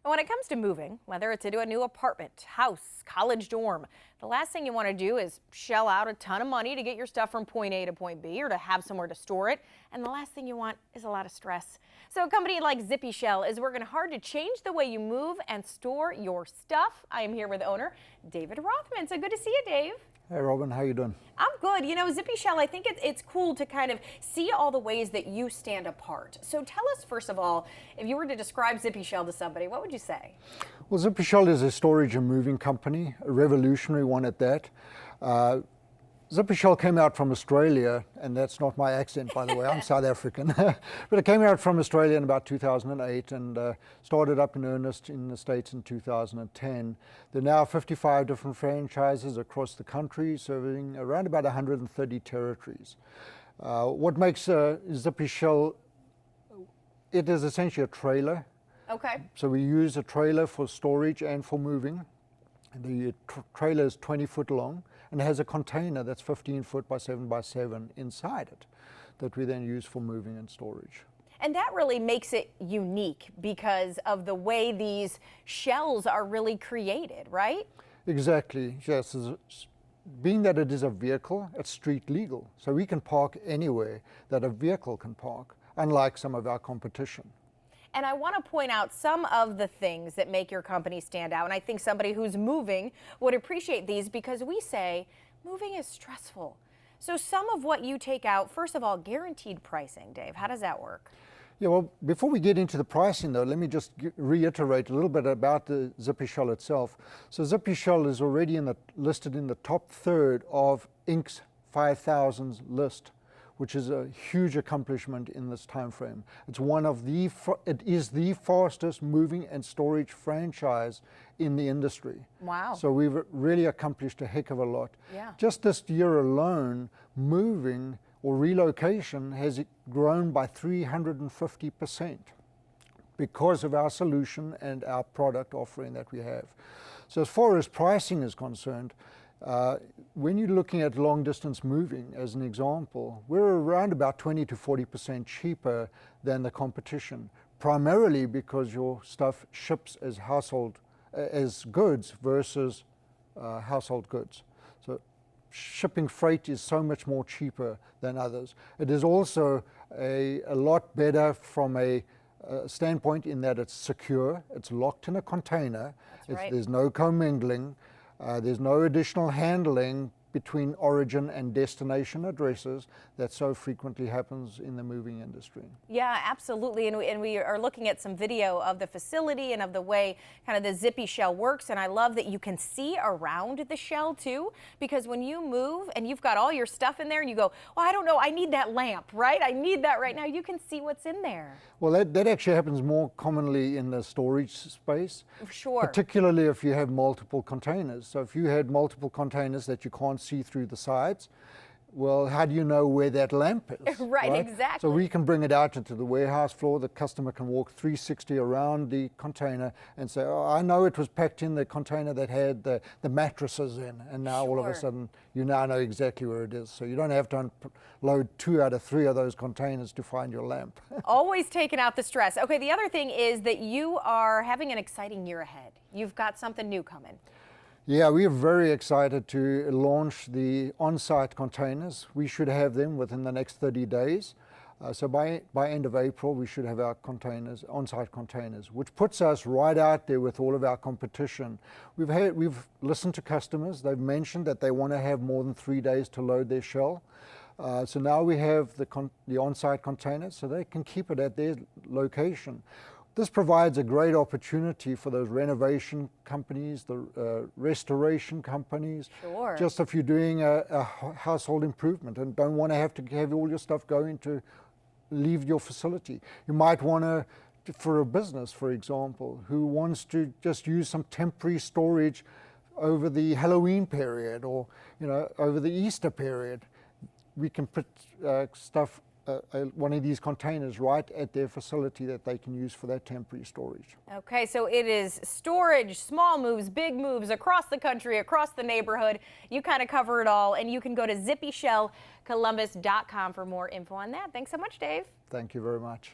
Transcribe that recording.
When it comes to moving, whether it's into a new apartment, house, college dorm, the last thing you want to do is shell out a ton of money to get your stuff from point A to point B or to have somewhere to store it. And the last thing you want is a lot of stress. So a company like Zippy is working hard to change the way you move and store your stuff. I am here with owner David Rothman. So good to see you, Dave. Hey Robin, how you doing? I'm good. You know, Zippy, I think it's cool to kind of see all the ways that you stand apart. So tell us, first of all, if you were to describe Zippy to somebody, what would you say? Well, Zippy is a storage and moving company, a revolutionary one at that. Zippy came out from Australia, and that's not my accent, by the way, I'm South African. But it came out from Australia in about 2008 and started up in earnest in the States in 2010. There are now 55 different franchises across the country, serving around about 130 territories. What makes Zippy, it is essentially a trailer. Okay. So we use a trailer for storage and for moving. The trailer is 20 foot long and has a container that's 15 foot by 7 by 7 inside it that we then use for moving and storage. And that really makes it unique because of the way these shells are really created, right? Exactly, yes. Being that it is a vehicle, it's street legal. So we can park anywhere that a vehicle can park, unlike some of our competition. And I want to point out some of the things that make your company stand out. And I think somebody who's moving would appreciate these because we say moving is stressful. So some of what you take out, first of all, guaranteed pricing. Dave, how does that work? Yeah, well, before we get into the pricing though, let me just reiterate a little bit about the Zippy itself. So Zippy is already listed in the top third of Inc.'s 5,000 list, which is a huge accomplishment in this time frame. It is the fastest moving and storage franchise in the industry. Wow. So we've really accomplished a heck of a lot. Yeah. Just this year alone, moving or relocation has grown by 350% because of our solution and our product offering that we have. So as far as pricing is concerned, when you're looking at long distance moving, as an example, we're around about 20 to 40% cheaper than the competition, primarily because your stuff ships as goods versus household goods. So shipping freight is so much more cheaper than others. It is also a lot better from a standpoint in that it's secure, it's locked in a container, right. There's no commingling. There's no additional handling between origin and destination addresses that so frequently happens in the moving industry. Yeah, absolutely. And we are looking at some video of the facility and of the way kind of the Zippy works. And I love that you can see around the shell too, because when you move and you've got all your stuff in there and you go, well, I don't know, I need that lamp, right? I need that right now. You can see what's in there. Well, that actually happens more commonly in the storage space. Sure. Particularly if you have multiple containers. So if you had multiple containers that you can't see through the sides, well, how do you know where that lamp is? Right, exactly. So we can bring it out into the warehouse floor. The customer can walk 360 around the container and say, oh, I know it was packed in the container that had the mattresses in, and now all of a sudden you now know exactly where it is. So you don't have to unload 2 out of 3 of those containers to find your lamp. Always taking out the stress. Okay, the other thing is that you are having an exciting year ahead. You've got something new coming. Yeah, we are very excited to launch the on-site containers. We should have them within the next 30 days. So by end of April, we should have our containers, on-site containers, which puts us right out there with all of our competition. We've listened to customers. They've mentioned that they want to have more than 3 days to load their shell. So now we have the on-site containers, so they can keep it at their location. This provides a great opportunity for those renovation companies, the restoration companies. Sure. Just if you're doing a household improvement and don't want to have all your stuff going to leave your facility. You might want to, for a business, for example, who wants to just use some temporary storage over the Halloween period or over the Easter period. We can put one of these containers right at their facility that they can use for that temporary storage. Okay, so it is storage, small moves, big moves across the country, across the neighborhood. You kind of cover it all, and you can go to zippyshellcolumbus.com for more info on that. Thanks so much, Dave. Thank you very much.